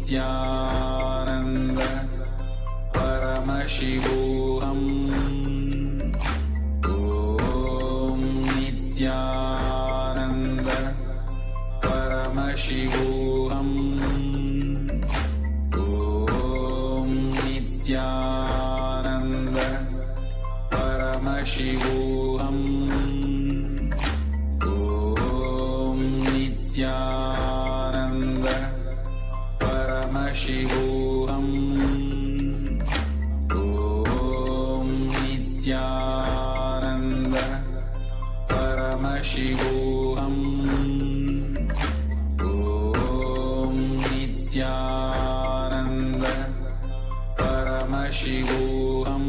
नित्यानन्द परमशिवोऽहम् ॐ नित्यानन्द परमशिवोऽहम् ॐ नित्यानन्द परमशिवोऽहम् ॐ नित्यानन्द परमशिवोऽहम् ॐ नित्यानन्द परमशिवोऽहम् ॐ नित्यानन्द परमशिवोऽहम्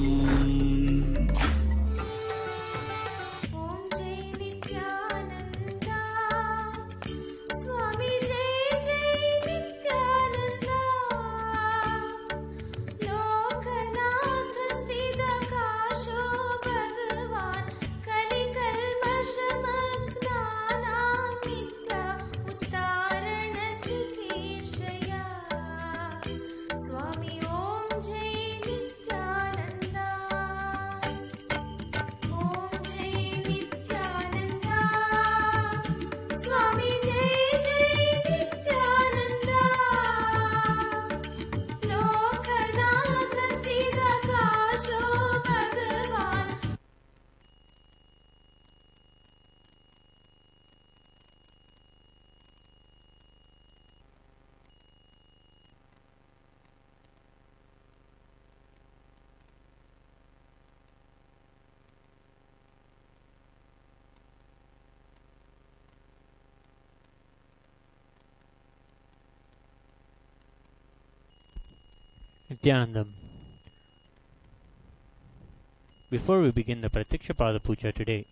Nityanandam. Before we begin the Pratyakshapada Puja today,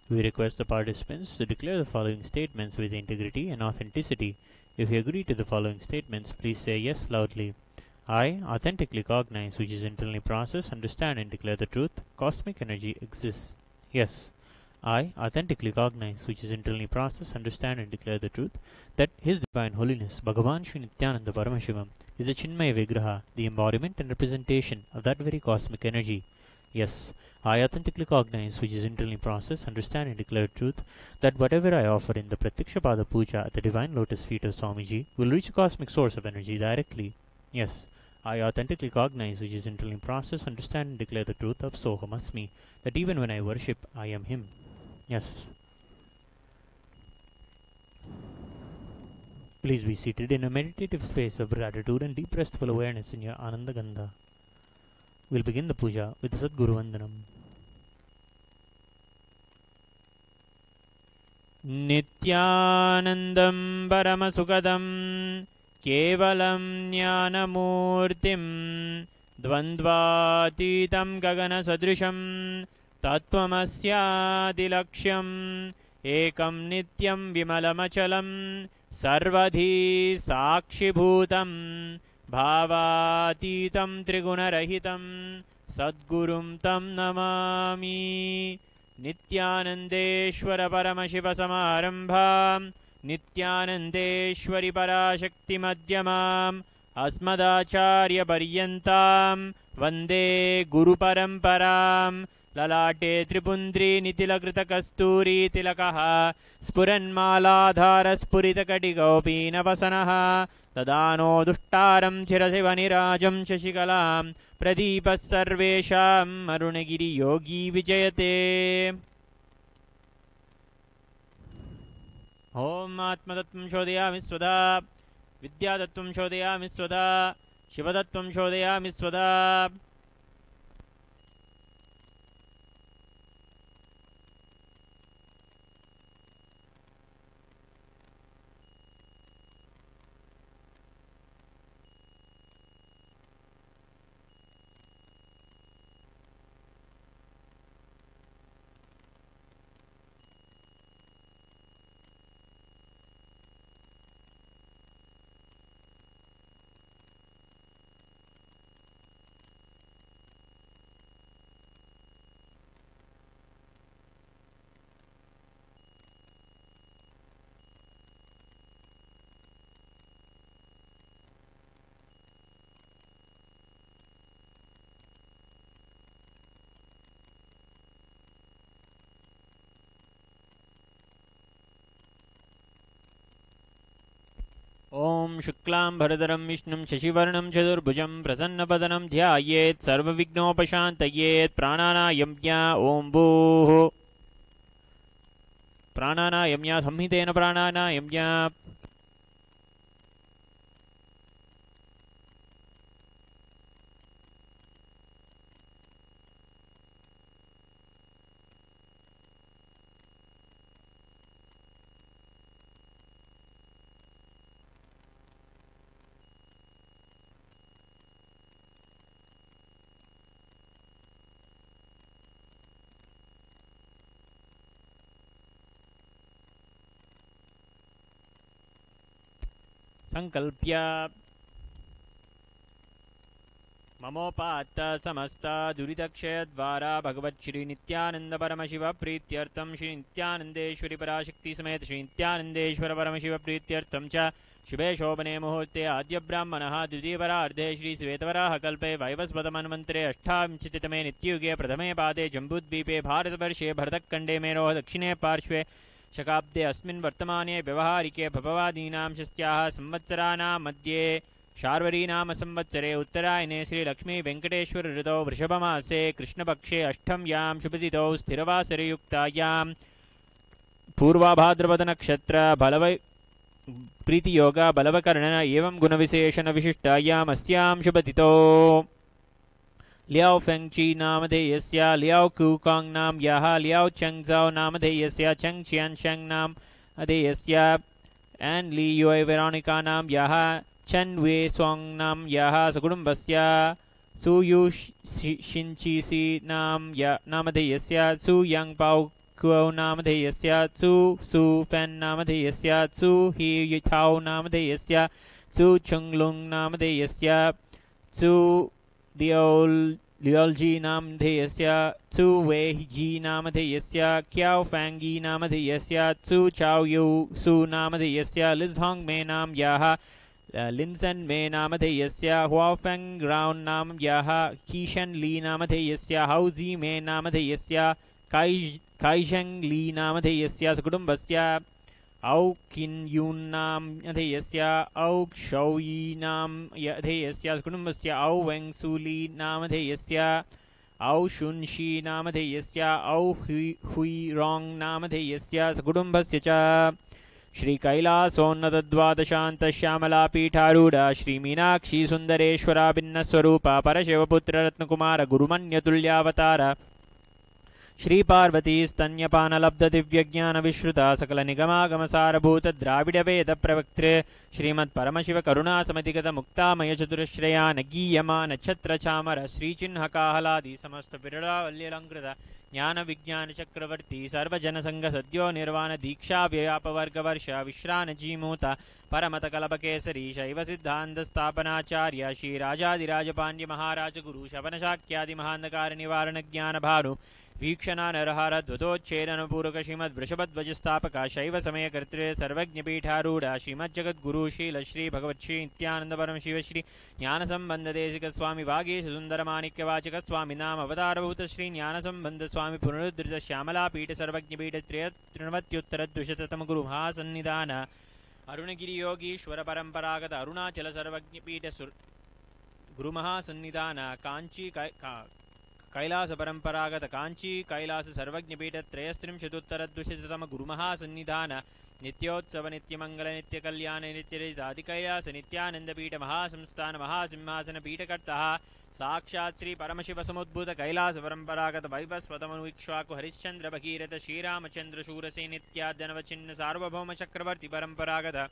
we request the participants to declare the following statements with integrity and authenticity. If you agree to the following statements, please say yes loudly. I authentically cognize, which is internally process, understand and declare the truth. Cosmic energy exists. Yes. I authentically cognize, which is internally process, understand and declare the truth, that His Divine Holiness, Bhagavan Sri Nityananda Paramashivam, is a Chinmaya Vigraha, the embodiment and representation of that very cosmic energy. Yes, I authentically cognize, which is internally process, understand and declare truth, that whatever I offer in the Pratyakshapada Puja at the Divine Lotus Feet of Swamiji will reach a cosmic source of energy directly. Yes, I authentically cognize, which is internally process, understand and declare the truth of Soham Asmi, that even when I worship, I am Him. Yes. Please be seated in a meditative space of gratitude and deep restful awareness in your Ananda Gandha. We'll begin the puja with the Sadguru Vandanam. Nityanandam Paramasukadam Kevalam Jnanamurtim Dvandvatitam Gagana Sadrisham Tattvamasyadilaksham Ekam Nityam Vimalamachalam Sarvadhi Sakshibhutam Bhavatitam Trigunarahitam Sadgurum Tam Namami Nityanandeshwara Paramashiva Samarambham Nityanandeshwari Parashakti Madhyamam Asmadacharya Paryantam Vande Guru Paramparam Lalate Tripundri Nitilakrita Kasturi Tilakaha Spuranmaladhara Spurita Katigopi Navasanaha Tadano Dushtaram Chirasiva Nirajam Shashikalam Pradipas Sarvesham Arunagiri Yogi Vijayate Om Atmatattvam Shodhayami Svada Vidyatattvam Shodhayami Svada Shivatattvam Shodhayami Svada ॐ शुक्लाम्भरधरं विष्णुं शशिवर्णं चतुर्भुजं प्रसन्नवदनं ध्यायेत् सर्वविघ्नोपशान्तयेत् प्राणानायम्या ॐ भूः प्राणानायम्या संहितेन प्राणानायम्या संकल्प्य ममोपात्त समस्ता दुरितक्षयद्वारा भगवच्छ्री नित्यानंद परमशिव प्रीत्यर्थं श्री नित्यानंदेश्वरी पराशक्ति समेत श्री नित्यानंदेश्वर परमशिव प्रीत्यर्थं च शुभे शोभने मुहूर्ते आद्य ब्राह्मणः द्वितीयपरार्धे श्री श्वेतवराह कल्पे वैवस्वतमन्वन्तरे अष्टाविंशतितमे नित्ययुगे प्रथमे पादे जम्बूद्वीपे भारतवर्षे भरतखण्डे मेरोः दक्षिणे पार्श्वे शकाब्दे अस्मिन् वर्तमाने व्यवहारिके भववादीनां षष्ट्याः संवत्सराणां मध्ये शार्वरीनाम संवत्सरे उत्तरायणे श्रीलक्ष्मी वेङ्कटेश्वर ऋतौ वृषभमासे कृष्णपक्षे अष्टम्यां शुभतिथौ स्थिरवासरयुक्तायां पूर्वाभाद्रपदनक्षत्र बलवै प्रीतियोग बलवकर्ण एवं गुणविशेषणविशिष्टायाम् अस्यां शुभतिथौ लियाओ फेंगची नामधेयस्य लियाओ कुकांग नाम यः लियाओ चेंगझाओ नामधेयस्य चेंग चियानशेंग नामधेयस्य एन ली युए वेरोनिका नाम यः चेन वे सोंग नाम यः सकुटुम्बस्य सु यु शिनचीसी नामधेयस्य सु यंग पाओ कुओ नामधेयस्य सु फेन नामधेयस्य सु ही थाओ नामधेयस्य सु चुंगलुंग नामधेयस्य सु लियोलजी नामधेयस्य सु वेजी नामधेयस्य क्याओ फैंगी नामधेयस्य सु चाओ यू सु नामधेयस्य लिजहोंग मे नाम यः लिंसन मे नामधेयस्य हुआफेंग राउन नाम यः कीशन ली नामधेयस्य हाउजी मे नामधेयस्य काइशेंग ली नामधेयस्य सकुटुम्बस्य औ किन यून नामधेयस्य औ क्षौयी नामधेयस्य कुटुम्बस्य औ वेंगसुली नामधेयस्य औ शुन्शी नामधेयस्य औ हुई रोंग नामधेयस्य सकुटुम्बस्य च श्री कैलासोन्नतद्वादशान्त श्यामला पीठारूढ़ श्री मीनाक्षी सुंदरेश्वरा भिन्न स्वरूपा परशिवपुत्र रत्नकुमार गुरुमन्यतुल्यावतार श्री पार्वती स्तन्यपानलब्ध दिव्यज्ञान विश्रुता सकल निगमागम सारभूत द्राविड वेद प्रवक्त्रे श्रीमत् परमशिव करुणा समधिगत मुक्तामय चतुरश्रया नगीयमा नक्षत्र चामर श्रीचिन्ह काहलादि समस्त विरलावल्यलंकृत ज्ञान विज्ञान चक्रवर्ती सर्वजन संघ सद्यो निर्वाण दीक्षा व्यापवर्ग वर्ष विश्रान जीमूत परमत कलप केसरी शैव सिद्धांत स्थापनाचार्य श्री राजाधिराज पांड्य महाराज गुरु शवन शाक्यादि महांधकार निवारण ज्ञान भानु वीक्षणा नरहार ध्वतोच्छेदन पूर्वक श्रीमद वृषभध्वज स्थापक शैव समय कर्तृ सर्वज्ञ पीठारूढ़ श्रीमज्जगद्गुरु शील श्री भगवत श्री नित्यानंद परम शिव श्री ज्ञान संबंध देशिक स्वामी वागीश सुंदर माणिक्य वाचक स्वामी नाम अवतारभूत श्री ज्ञान संबंध स्वामी पुनरुद्धृत श्यामला पीठ सर्वज्ञ पीठ त्रिनवत्युत्तर द्विशततम गुरु महासन्निधान अरुणगिरि योगीश्वर परंपरागत अरुणाचल सर्वज्ञ पीठ गुरु महासन्निधान कांची कैलास परंपरागत कांची कैलास सर्वज्ञ पीठ त्रयस्त्रिंशदुत्तर द्विशततम गुरु महासन्निधान नित्योत्सव नित्यमंगल नित्य कल्याण नित्यरहित आदि कैलास नित्यानंद पीठ महासंस्थान महासिंहासन पीठकर्ता साक्षात् श्री परमशिव समुद्भूत कैलास परंपरागत वैवस्वतमनुइक्ष्वाकु हरिश्चंद्र भगीरथ श्रीरामचंद्र शूरसेन इत्याद्यनवचिन्न सार्वभौम चक्रवर्ती परंपरागत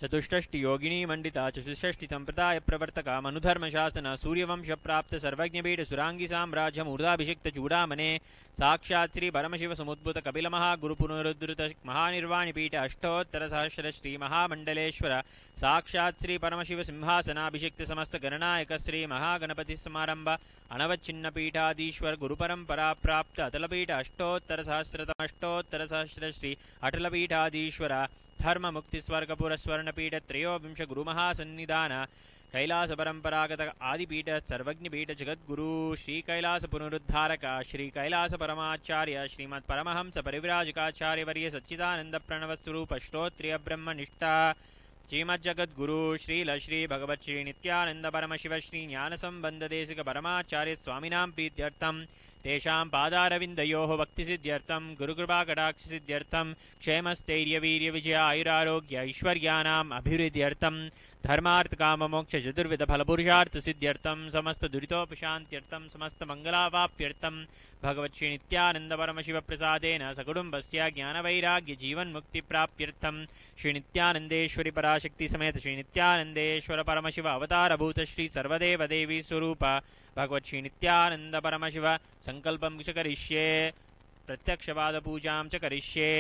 चतुष्षष्टि योगिनी मंडिता चतुष्षष्टि संप्रदाय प्रवर्तक मनुधर्म शासन सूर्यवंश प्राप्त सर्वज्ञपीठ सुरांगी साम्राज्य मूर्धाभिषिक्त चूड़ामणे साक्षात् श्री परमशिव समुद्भूत कपिल महागुरु पुनरुद्धृत महानिर्वाणी पीठ अष्टोत्तर सहस्र श्री महामंडलेश्वर साक्षात् श्री परमशिव सिंहासनाभिषिक्त समस्त गणनायक श्री महागणपति समारंभ अनवच्छिन्न पीठाधीश्वर गुरु परंपरा प्राप्त अतलपीठ अष्टोत्तर सहस्र श्री अटलपीठाधीश्वर धर्म मुक्ति स्वर्गपुर स्वर्णपीठ त्रयोविंश गुरु महासन्निधान कैलास परंपरागत आदिपीठ सर्वज्ञपीठ जगद्गुरु श्री कैलास पुनरुद्धारक श्री कैलास परमाचार्य श्रीमत् परमहंस परिव्राजकाचार्य वर्य सच्चिदानंद प्रणव स्वरूप श्रोत्रिय ब्रह्मनिष्ठा श्रीमज्जगद्गुरु श्रील श्री भगवत् श्री नित्यानंद परम शिव श्री ज्ञान संबंध देशिक परमाचार्य स्वामिनां प्रीत्यर्थं तेषां पादारविन्दयोः भक्तिसिद्ध्यर्थं गुरुकृपाकटाक्षसिद्ध्यर्थं क्षेमस्थैर्यवीर्यविजय आयुरारोग्य ऐश्वर्याणाम् अभिवृद्ध्यर्थं धर्मार्थकाममोक्षचतुर्विधफलपुरुषार्थसिद्ध्यर्थं समस्तदुरितोपशान्त्यर्थं समस्तमङ्गलावाप्यर्थं भगवत् श्री नित्यानंद परम शिव प्रसादेन सकुटुम्बस्य ज्ञानवैराग्यजीवन्मुक्तिप्राप्त्यर्थं श्री नित्यानंदेश्वरी पराशक्ति समेत श्री नित्यानंदेश्वर परमशिव अवतारभूत श्री सर्वदेव देवी स्वरूप भगवत् श्री नित्यानंद परमशिव संकल्पं च करिष्ये प्रत्यक्षवाद पूजां च करिष्ये।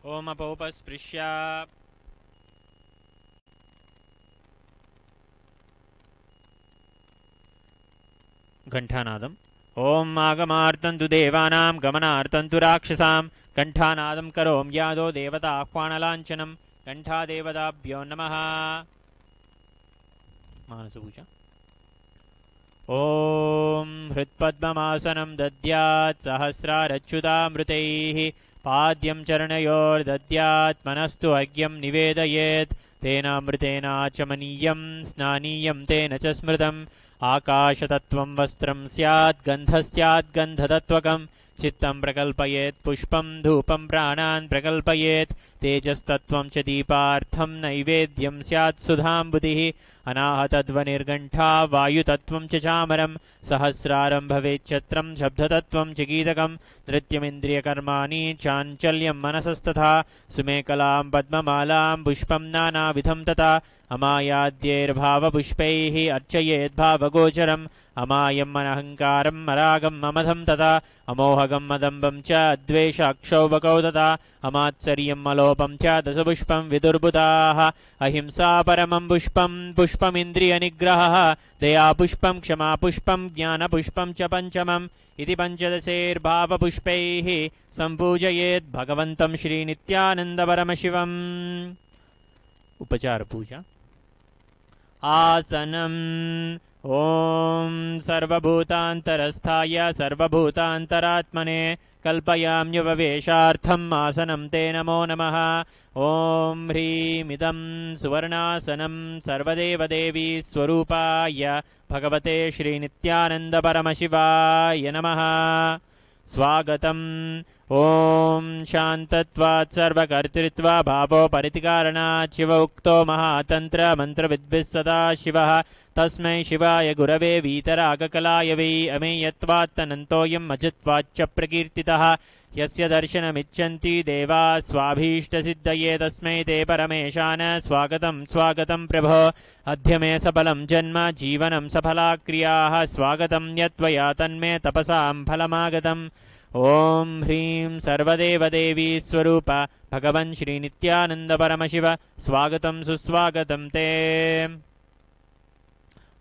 ओम अपोपस्पृश्य घंटानादम। ओम आगमार्तं तु देवानां गमनार्तं तु राक्षसां कंठानादं करोम यादो देवता आह्वानलांछनं कंठादेवताभ्यो नमः। मानसपूजा। ओम हृत्पद्ममासनं दद्यात् सहस्रारच्युतामृतैः पाद्यं चरणयोर्दद्यात् मनस्तु अर्घ्यं निवेदयेत् तेनामृतेनाचमनीयं स्नानीयं तेन च स्मृतम् आकाशतत्त्वं वस्त्रं स्यात् गन्धः स्यात् गन्धतत्त्वकं चित्तं प्रकल्पयेत् पुष्पं धूपं प्राणान् प्रकल्पयेत् तेजस्तत्त्वं च दीपार्थं नैवेद्यं स्यात् सुधाम्बुधिः अनाहतध्वनिर्घण्टा वायुतत्त्वं च चामरं सहस्रारं भवेच्छत्रं शब्दतत्त्वं च गीतकं नृत्यमिन्द्रियकर्माणि चाञ्चल्यं मनसस्तथा सुमेकलां पद्ममालां पुष्पं नानाविधं तथा अमायाद्यैर्भावपुष्पैः अर्चयेद्भावगोचरम् अमायम् अनहङ्कारम् अरागम् अमधं तथा अमोहगम् अदम्बं च द्वेषाक्षौभकौ तथा अमात्सर्यम् अलोपं च दशपुष्पं विदुर्बुधाः अहिंसा परमं पुष्पं पुष्पमिन्द्रियनिग्रहः दयापुष्पं क्षमापुष्पं ज्ञानपुष्पं च पञ्चमम् इति पञ्चदशैर्भावपुष्पैः सम्पूजयेत् भगवन्तं श्रीनित्यानन्दपरमशिवम्। उपचार पूजा। आसनम्। ओम सर्वभूतान्तरस्थाय सर्वभूतान्तरात्मने कल्पयाम्युपवेशार्थम् आसनं ते नमो नमः। ओम ह्रीमिदं सुवर्णासनं सर्वदेवदेवी स्वरूपाय भगवते श्रीनित्यानन्दपरमशिवाय नमः। स्वागतम्। ओम शान्तत्वात् सर्वकर्तृत्वा भावोपरितिकारणात् शिव उक्तो महातन्त्र मन्त्रविद्भिः सदा शिवः तस्मै शिवाय गुरवे वीतरागकलाय वै अमेयत्वात्तनन्तोऽयम् अजित्वाच्च प्रकीर्तितः यस्य दर्शनमिच्छन्ति देवा स्वाभीष्टसिद्धये तस्मै ते परमेशान स्वागतं स्वागतं प्रभो। अद्य मे सफलं जन्म जीवनं सफला क्रियाः स्वागतं यत्त्वया तन्मे तपसां फलमागतम्। ओम ह्रीं सर्वदेवदेवी स्वरूप भगवन् श्रीनित्यानन्दपरमशिव स्वागतं सुस्वागतं ते।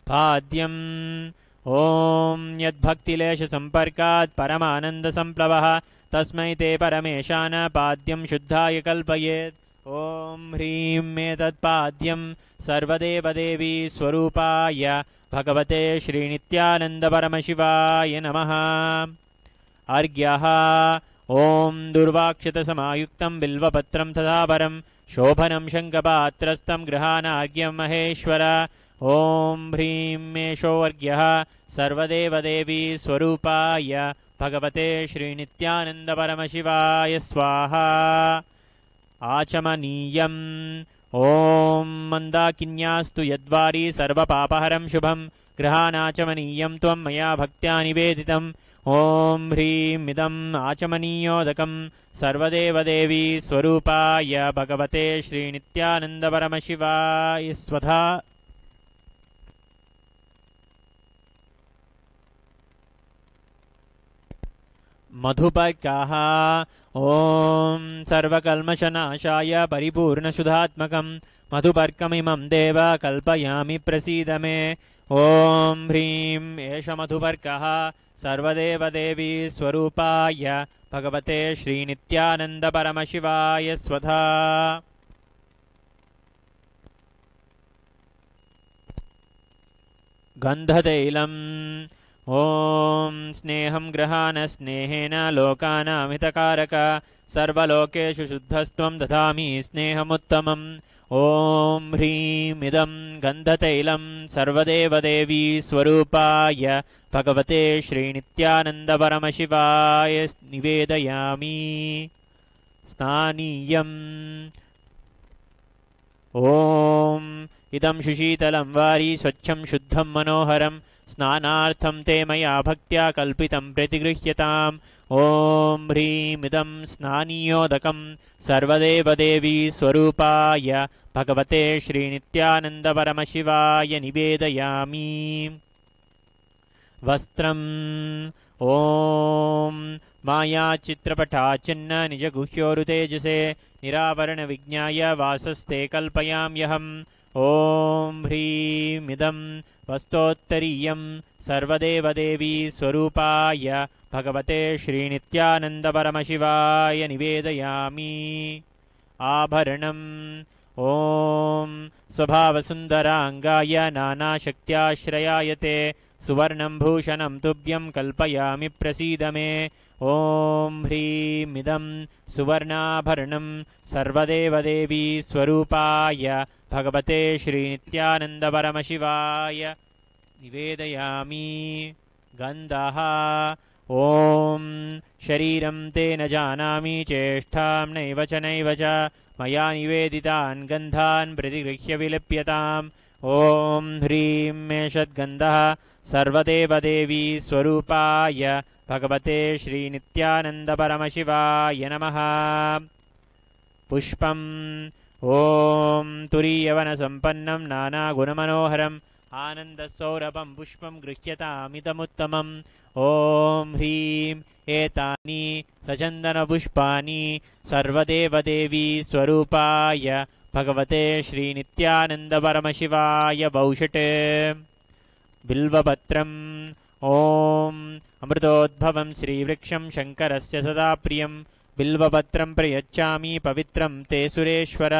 पाद्यम्। ओम यद्भक्तिलेशसम्पर्कात् परमानन्दसम्प्लवः तस्मै ते परमेशान पाद्यं शुद्धाय कल्पयेत्। ओम ह्रीं एतत्पाद्यं सर्वदेवदेवी स्वरूपाय भगवते श्रीनित्यानन्दपरमशिवाय नमः। अर्घ्यः। ओम दुर्वाक्षतसमायुक्तं बिल्वपत्रं तथा परं शोभनं शङ्खपात्रस्थं गृहाणार्घ्यं महेश्वर। ओम ह्रीं मेषोऽर्घ्यः सर्वदेवदेवी स्वरूपाय भगवते श्रीनित्यानन्दपरमशिवाय स्वाहा। आचमनीयम्। ओम मन्दाकिन्यास्तु यद्वारी सर्वपापहरं शुभं गृहाणाचमनीयं त्वं मया भक्त्या निवेदितम्। ओम ह्रीं इदम् आचमनीयोदकं सर्वदेवदेवी स्वरूपाय भगवते श्रीनित्यानन्दपरमशिवाय स्वधा। मधुपर्काः। ओम सर्वकल्मषनाशाय परिपूर्णशुद्धात्मकं मधुपर्कमिमं देव कल्पयामि प्रसीद मे। ओम ह्रीं एष मधुपर्कः सर्वदेवदेवी स्वरूपाय भगवते श्रीनित्यानन्दपरमशिवाय स्वधा। गन्धतैलम्। ॐ स्नेहं ग्रहाण स्नेहेन लोकानामितकारक सर्वलोकेषु शुद्धस्त्वं ददामि स्नेहमुत्तमम् ॐ ह्रीं इदं गन्धतैलं सर्वदेवदेवी स्वरूपाय भगवते श्रीनित्यानन्दपरमशिवाय निवेदयामि स्नानीयम् ॐ इदं सुशीतलं वारी स्वच्छं शुद्धं मनोहरं स्नानार्थं ते मया भक्त्या कल्पितं प्रतिगृह्यताम् ॐ ह्रीं इदं स्नानीयोदकं सर्वदेवदेवी स्वरूपाय भगवते श्रीनित्यानन्दपरमशिवाय निवेदयामि वस्त्रम् ॐ मायाचित्रपटाचिन्न निजगुह्योरुतेजसे निरावरणविज्ञाय वासस्ते कल्पयाम्यहम् ॐ ह्रीं इदं वस्तोत्तरीयं सर्वदेवदेवी स्वरूपाय भगवते श्रीनित्यानन्दपरमशिवाय निवेदयामि आभरणम् ॐ स्वभावसुन्दराङ्गाय नानाशक्त्याश्रयाय ते सुवर्णं भूषणं तुभ्यं कल्पयामि प्रसीद मे ॐ ह्रीं इदं सुवर्णाभरणं सर्वदेवदेवी स्वरूपाय भगवते श्रीनित्यानन्दपरमशिवाय निवेदयामि गन्धः ॐ शरीरं ते न जानामि चेष्टां नैव च मया निवेदितान् गन्धान् प्रतिगृह्य विलिप्यताम् ॐ ह्रीं मेषद्गन्धः सर्वदेवदेवी स्वरूपाय भगवते श्रीनित्यानन्दपरमशिवाय नमः पुष्पम् ॐ तुरीयवनसम्पन्नं नानागुणमनोहरम् आनन्दसौरभं पुष्पं गृह्यतामिदमुत्तमम् ॐ ह्रीं एतानि सचन्दनपुष्पाणि सर्वदेवदेवी स्वरूपाय भगवते श्रीनित्यानन्दपरमशिवाय वौषट् बिल्वपत्रम् ॐ अमृतोद्भवं श्रीवृक्षं शङ्करस्य सदा प्रियं बिल्वपत्रं प्रयच्छामि पवित्रं ते सुरेश्वर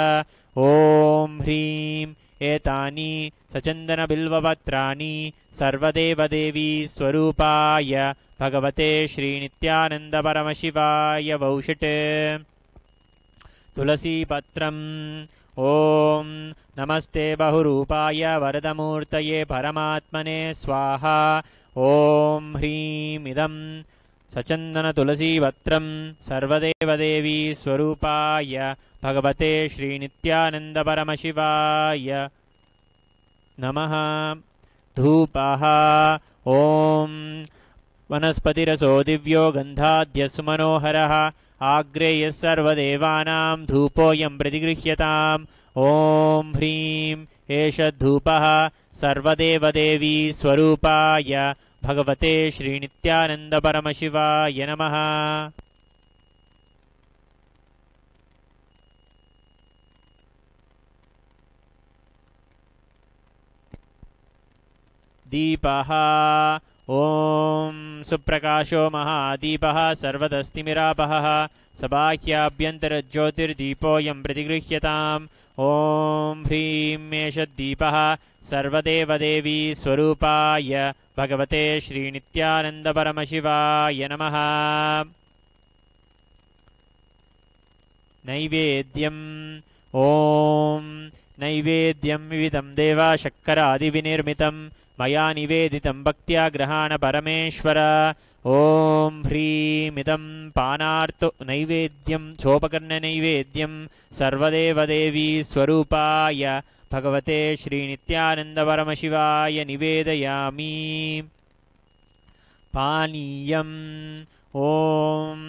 ॐ ह्रीं एतानि सचन्दनबिल्वपत्राणि सर्वदेवदेवी स्वरूपाय भगवते श्रीनित्यानन्दपरमशिवाय वौषट् तुलसीपत्रम् ॐ नमस्ते बहुरूपाय वरदमूर्तये परमात्मने स्वाहा ॐ ह्रीं इदं सचन्दनतुलसीपत्रं सर्वदेवदेवी स्वरूपाय भगवते श्रीनित्यानन्दपरमशिवाय नमः धूपः ॐ वनस्पतिरसो दिव्यो गन्धाद्यसुमनोहरः आग्रेयः सर्वदेवानां धूपोऽयं प्रतिगृह्यताम् ॐ ह्रीं एष धूपः सर्वदेवदेवी स्वरूपाय भगवते श्रीनित्यानन्दपरमशिवाय नमः दीपः ॐ सुप्रकाशो महादीपः सर्वतस्तिमिरापहः सबाह्याभ्यन्तरज्योतिर्दीपोऽयं प्रतिगृह्यताम् ॐ ह्रीं मेषद्दीपः सर्वदेवदेवी स्वरूपाय भगवते श्रीनित्यानन्दपरमशिवाय नमः नैवेद्यम् ॐ नैवेद्यं विविधं देवा शर्करादिविनिर्मितं मया निवेदितं भक्त्या गृहाण परमेश्वर ॐ ह्रीं इदं पानार्तो नैवेद्यं सोपकर्णनैवेद्यं सर्वदेवदेवी स्वरूपाय भगवते श्रीनित्यानन्दपरमशिवाय निवेदयामि पानीयम् ॐ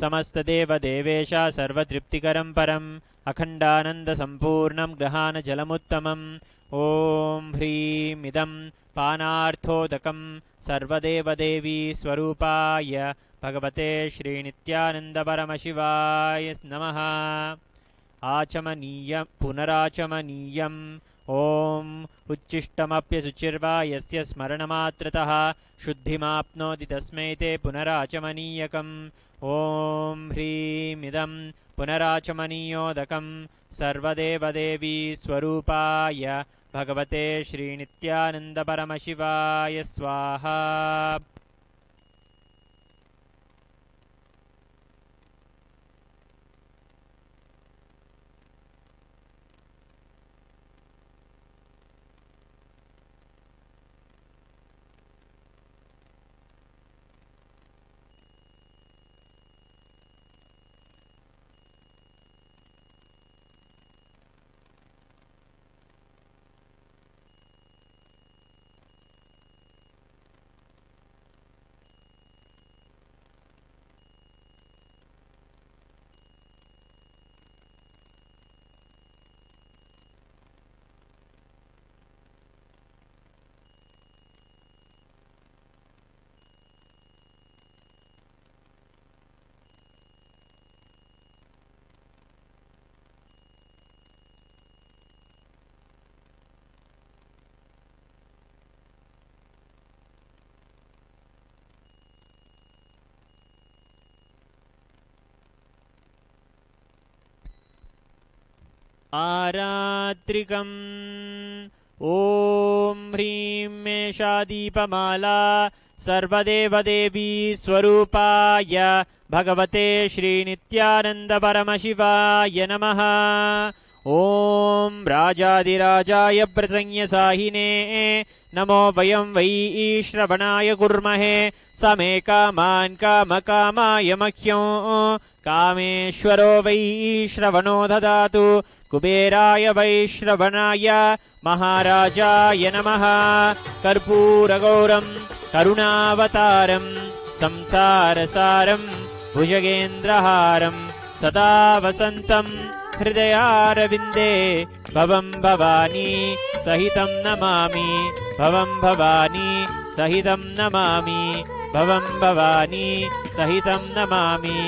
समस्तदेवदेवेश सर्वतृप्तिकरं परम् अखण्डानन्दसम्पूर्णं ग्रहाणजलमुत्तमम् ॐ ह्रीं इदं पानार्थोदकं सर्वदेवदेवी स्वरूपाय भगवते श्रीनित्यानन्दपरमशिवाय नमः आचमनीयं पुनराचमनीयम् ॐ उच्छिष्टमप्यशुचिर्वा यस्य स्मरणमात्रतः शुद्धिमाप्नोति तस्मै ते पुनराचमनीयकम् ॐ ह्रीं इदं पुनराचमनीयोदकं सर्वदेवदेवी स्वरूपाय भगवते श्रीनित्यानन्दपरमशिवाय स्वाहा। आरात्रिकम् ॐ ह्रीं मेषा दीपमाला सर्वदेवदेवी स्वरूपाय भगवते श्रीनित्यानन्दपरमशिवाय नमः। ॐ राजाधिराजाय प्रसंज्ञसाहिने नमो वयं वै श्रवणाय कुर्महे समे कामान् कामकामाय मह्यं कामेश्वरो वै श्रवणो ददातु कुबेराय वैश्रवणाय महाराजाय नमः। कर्पूरगौरं करुणावतारं संसारसारं भुजगेन्द्रहारं सदा वसन्तं हृदयारविन्दे भवं भवानी सहितं नमामि भवं भवानी सहितं नमामि भवं भवानी सहितं नमामि।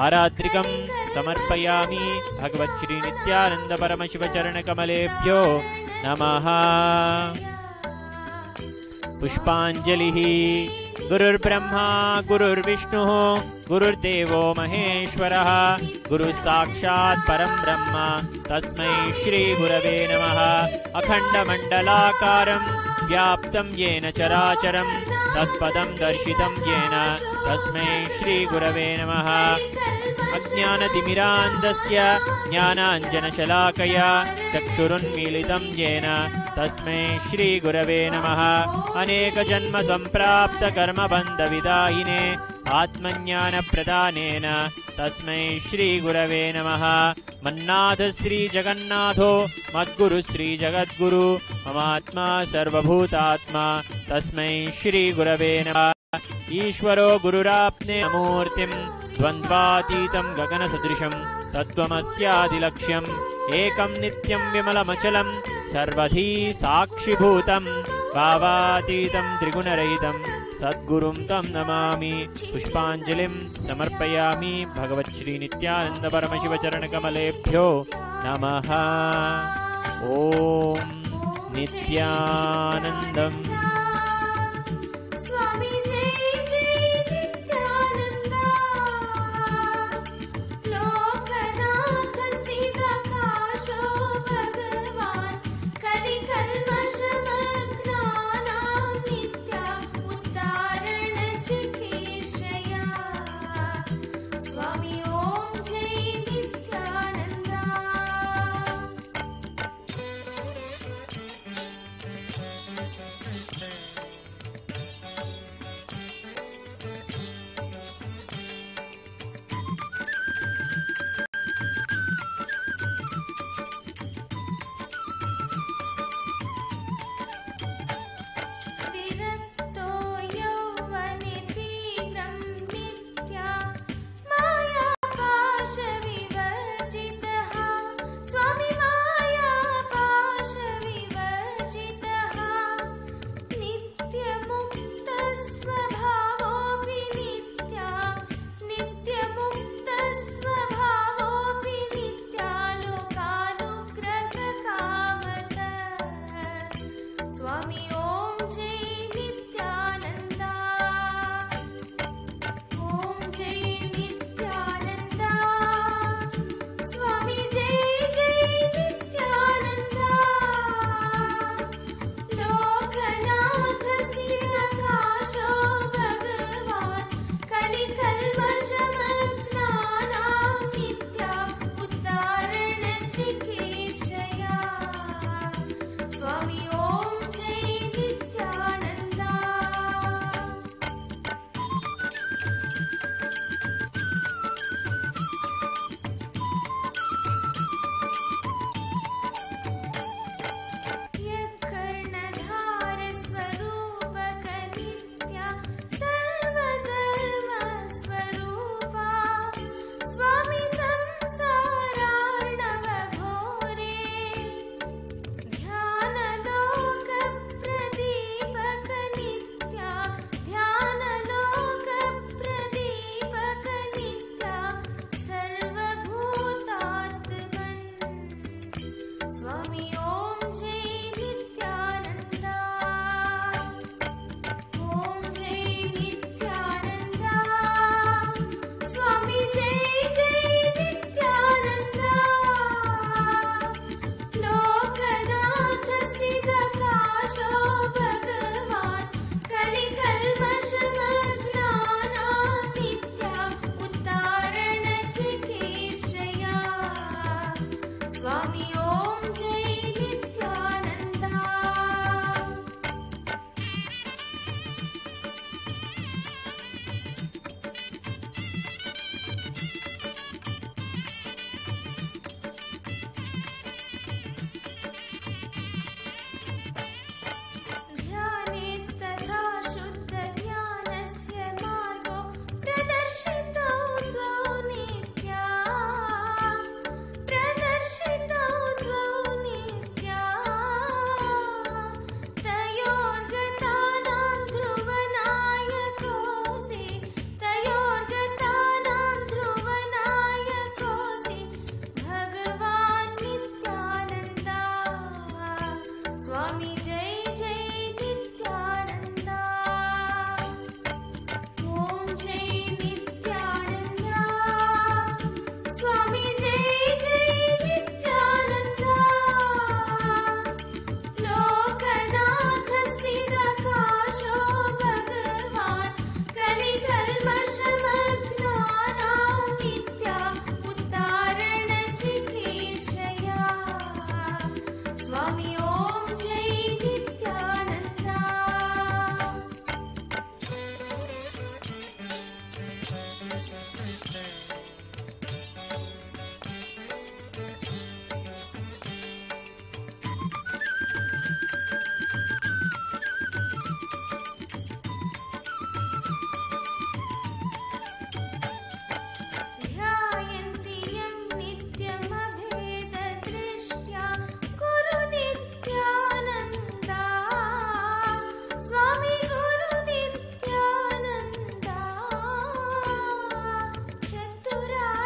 आरात्रिकं समर्पयामि भगवच्छ्रीनित्यानन्दपरमशिवचरणकमलेभ्यो नमः। पुष्पाञ्जलिः। गुरुर्ब्रह्मा गुरुर्विष्णुः गुरुर्देवो महेश्वरः गुरुसाक्षात् परं ब्रह्म तस्मै श्रीगुरवे नमः। अखण्डमण्डलाकारं व्याप्तं येन चराचरं तत्पदं दर्शितं येन तस्मै श्रीगुरवे नमः। अज्ञानतिमिरान्धस्य ज्ञानाञ्जनशलाकया चक्षुरुन्मीलितं येन तस्मै श्रीगुरवे नमः। अनेकजन्मसम्प्राप्तकर्मबन्धविदायिने आत्मज्ञानप्रदानेन तस्मै श्रीगुरवे नमः। मन्नाथ श्रीजगन्नाथो मद्गुरु श्रीजगद्गुरु ममात्मा सर्वभूतात्मा तस्मै श्रीगुरवे नमः। ईश्वरो गुरुराप्ने मूर्तिं द्वन्द्वातीतं गगनसदृशं तत्त्वमस्यादिलक्ष्यम् एकं नित्यं विमलमचलं सर्वधी साक्षिभूतं भावातीतं त्रिगुणरहितं सद्गुरुं तं नमामि। पुष्पाञ्जलिं समर्पयामि भगवच्छ्रीनित्यानन्दपरमशिवचरणकमलेभ्यो नमः। ॐ नित्यानन्दम्। स्वामी जय जय नित्यानंद लोकनाथ स्थितकाशो भगवान् कलिकल्मषमग्नानां नित्या उद्धारण चिकीर्षया स्वामी ॐ जय नित्यानंद।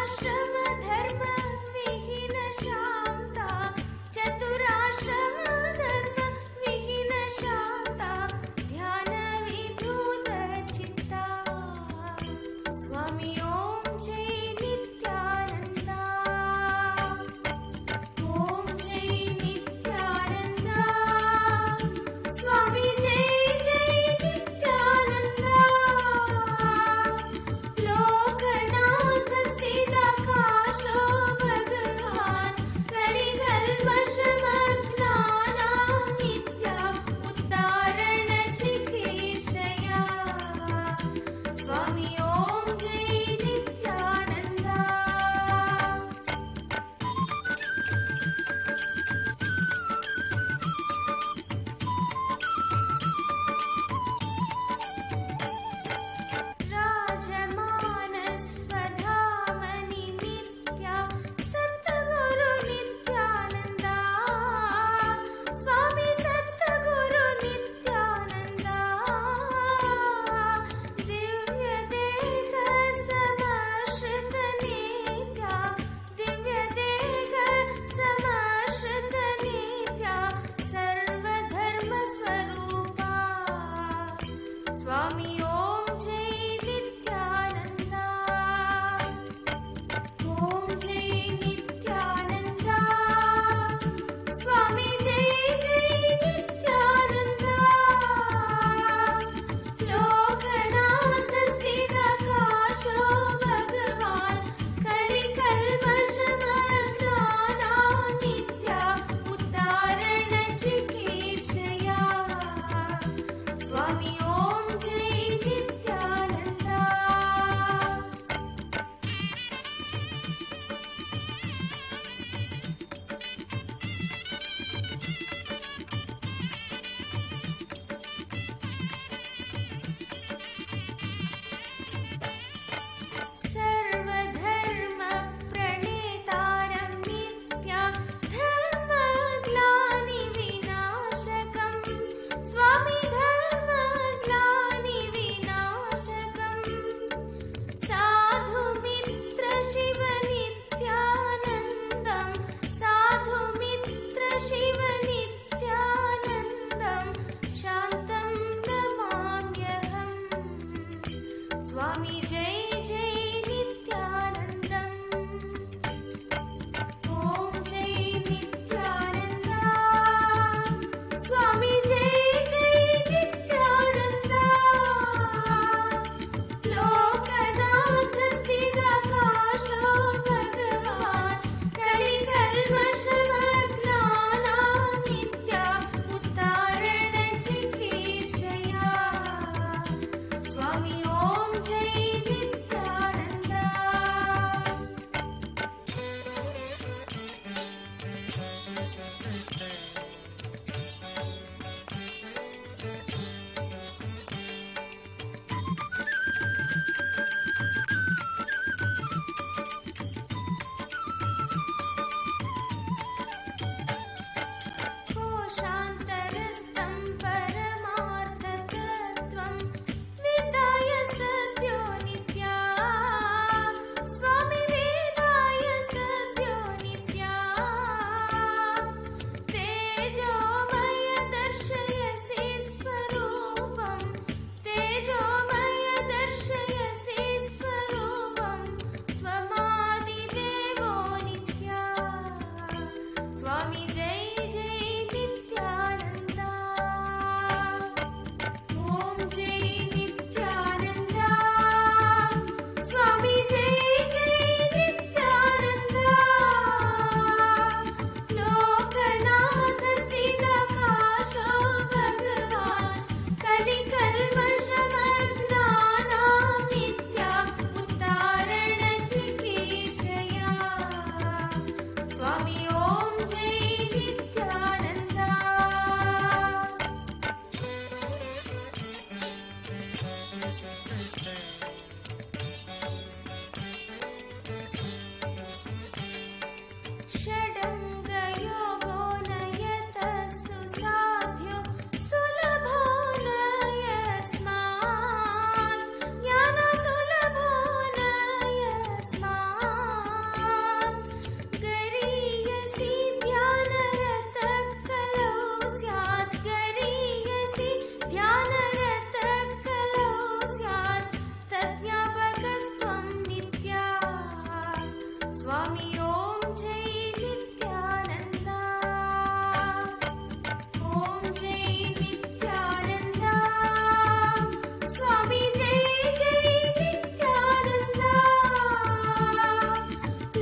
चतुराश्रम धर्म विहीन शांता चतुराश्रम धर्म विहीन शांता ध्यान विधूत चित्ता स्वामी ओम जय नित्यानंदा ओम जय नित्यानंदा स्वामी जय जय नित्यानंदा लोकनाथ स्थिताकाश स्वामी ॐ जय नित्यानन्द ॐ जय नित्यानन्द स्वामी जय जय नित्यानन्द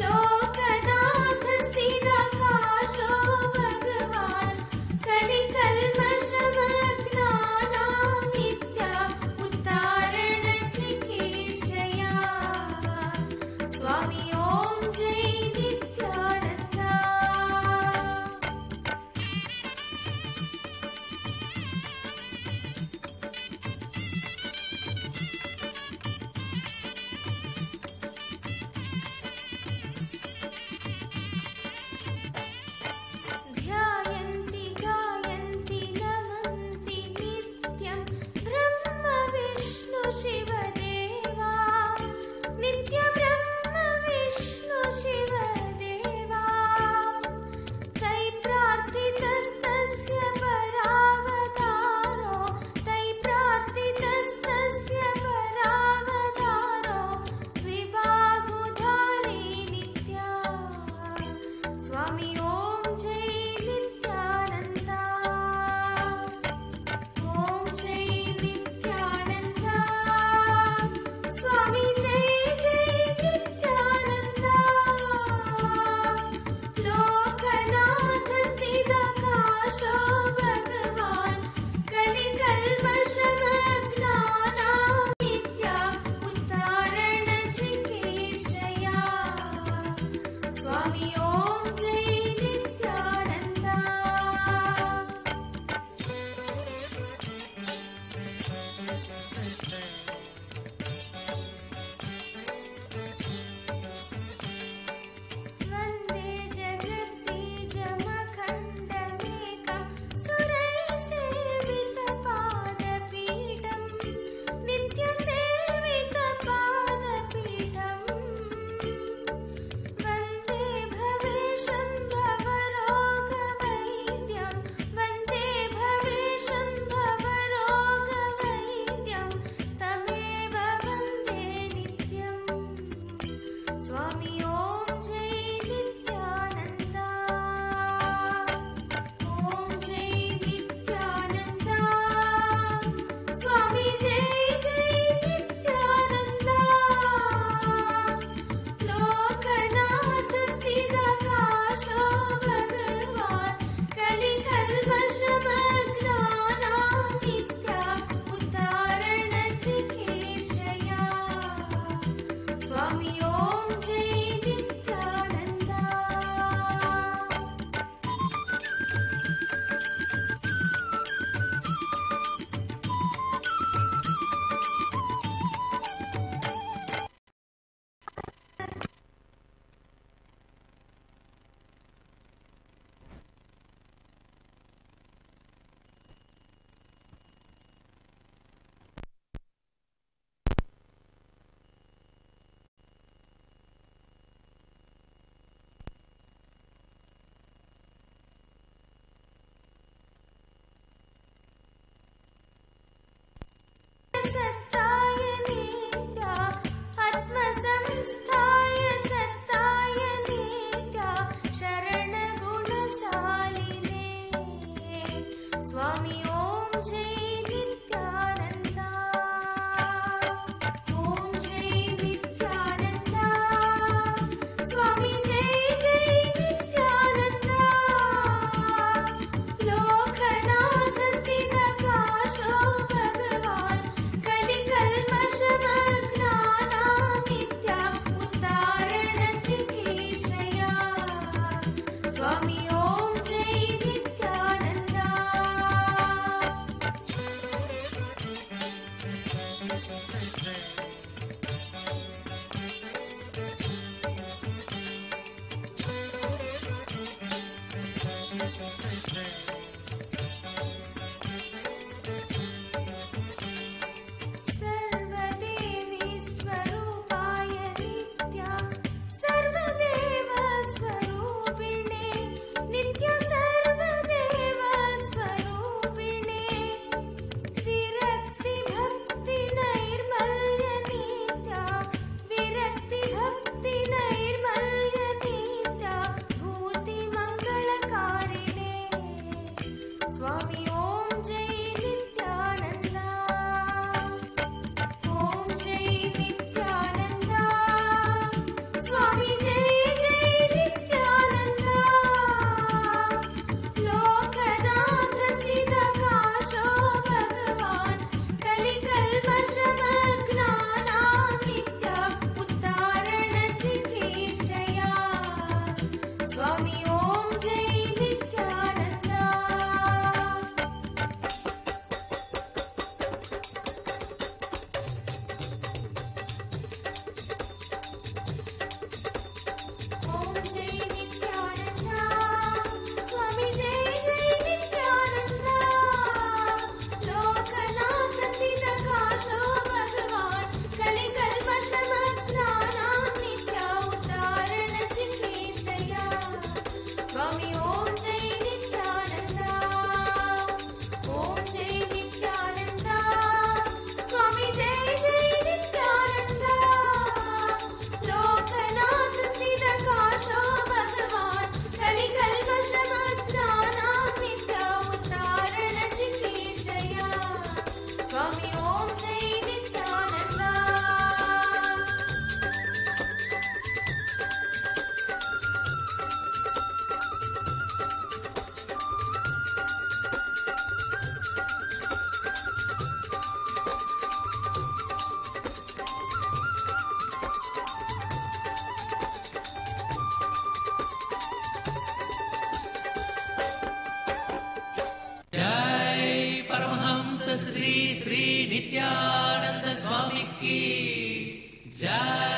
लोकनाथ स्थिराकाशो भगवान् कलिकल्मषमग्नानां नित्या उद्धारण चिकीर्षया स्वामी ॐ जय नित्यानन्द ध्यायन्ति गायन्ति नमन्ति नित्यं ब्रह्म विष्णु शिवदेवा नित्य ब्रह्म विष्णु शिवदेवा तै प्रार्थितस्तस्य परावतारो तै प्रार्थितस्तस्य परावतारो विबाहुधारी नित्या स्वामी ॐ जय नित्यानन्द ॐ जय नित्यानन्द स्वामी जय जय नित्यानन्द लोकनाथ स्थिराकाशो भगवान् कलिकल्मषमग्नानां नित्या उद्धारण चिकीर्षया स्वामी ॐ जय नित्यानन्द वन्दे जगद्बीजमखण्डमेकं सुरैर्सेवितपादपीठं नित्यसेवितपादपीठम् वन्दे भवेशं भवरोगवैद्यं वन्दे भवेशं भवरोगवैद्यं तमेव वन्दे नित्यम् स्वामी ॐ जय नित्यानन्द ॐ जय नित्यानन्द स्वामी जय जय नित्यानन्द लोकनाथ स्थिराकाशो भगवान् कलिकल्मषमग्नानां नित्या उद्धारण चिकीर्षया स्वामी ॐ जय नित्यानन्द श्री नित्यानंद स्वामी की जय।